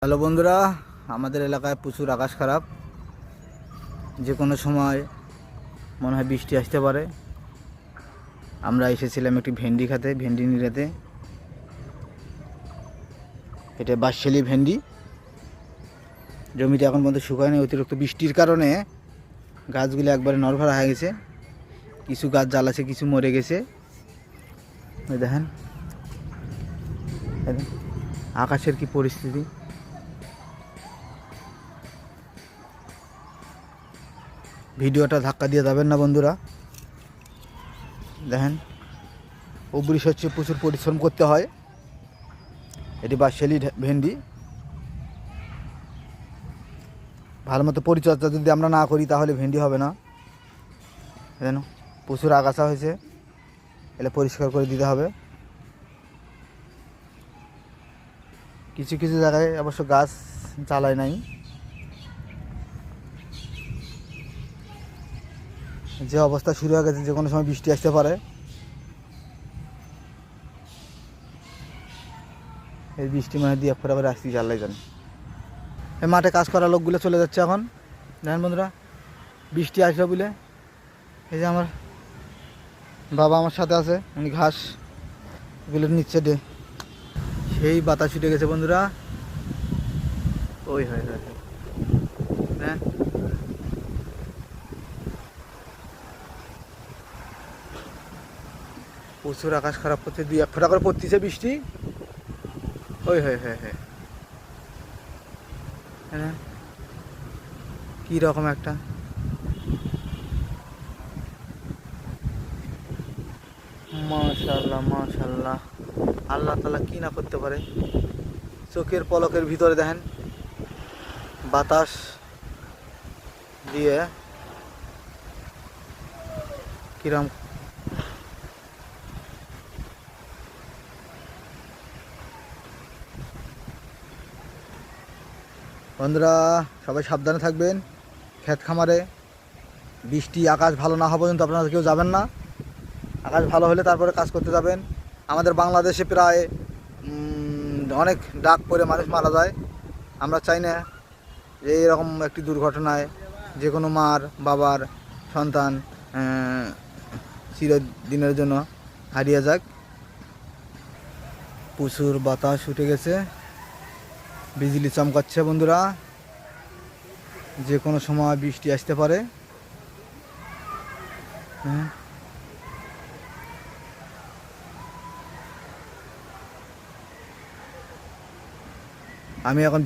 Hello বন্ধুরা, আমাদের এলাকায় প্রচুর আকাশ খারাপ। যে কোনো সময় মনে হয় বৃষ্টি আসতে পারে। আমরা এসেছিলাম একটি ভেন্ডি খেতে, ভেন্ডি নিড়াতে। এটা বাঁশশালী ভেন্ডি। জমিতে এখন পর্যন্ত শুকায়নি, অতিরিক্ত বৃষ্টির কারণে গাছগুলো একবারে নড়বড়ে হয়ে গেছে। কিছু গাছ জ্বালাছে, কিছু মরে গেছে। দেখেন আকাশের কি পরিস্থিতি। ভিডিওটা ধাক্কা দিয়ে যাবেন না বন্ধুরা। দেখেন অবৃষ হচ্ছে, প্রচুর পরিশ্রম করতে হয়। এটি বাঁশশালী ভেন্ডি। ভালো মতো পরিচর্যা যদি আমরা না করি তাহলে ভেন্ডি হবে না। যেন প্রচুর আগাছা হয়েছে, এলে পরিষ্কার করে দিতে হবে। কিছু কিছু জায়গায় অবশ্য গাছ জ্বালায় নাই। যে অবস্থা শুরু হয়ে গেছে, যে কোনো সময় বৃষ্টি আসতে পারে। এই বৃষ্টি মানে দিয়ে একবার আবার আসতে জ্বালাই যান। এই মাঠে কাজ করা লোকগুলো চলে যাচ্ছে এখন। দেখেন বন্ধুরা, বৃষ্টি আসবে বলে এই যে আমার বাবা আমার সাথে আছে, উনি ঘাস এগুলো নিচ্ছে ডে। সেই বাতাস ছুটে গেছে বন্ধুরা। ওই হয় হ্যাঁ, প্রচুর আকাশ খারাপ করছে, 2-1 ফোঁটা করে পড়তেছে বৃষ্টি। ওই হয় হ্যাঁ, কী রকম একটা মাশাআল্লাহ মাশাআল্লাহ। আল্লাহ তাআলা কি না করতে পারে। চোখের পলকের ভিতরে দেখেন বাতাস দিয়ে কিরম। বন্ধুরা সবাই সাবধানে থাকবেন। ক্ষেত খামারে বৃষ্টি আকাশ ভালো না হওয়া পর্যন্ত আপনারা কেউ যাবেন না। আকাশ ভালো হলে তারপরে কাজ করতে যাবেন। আমাদের বাংলাদেশে প্রায় অনেক ডাক পড়ে মানুষ মারা যায়। আমরা চাই না যে এরকম একটি দুর্ঘটনায় যে কোনো মার বাবার সন্তান চিরদিনের জন্য হারিয়ে যাক। প্রচুর বাতাস উঠে গেছে, বিজলি চমকাচ্ছে বন্ধুরা। যে কোনো সময় বৃষ্টি আসতে পারে। আমি এখন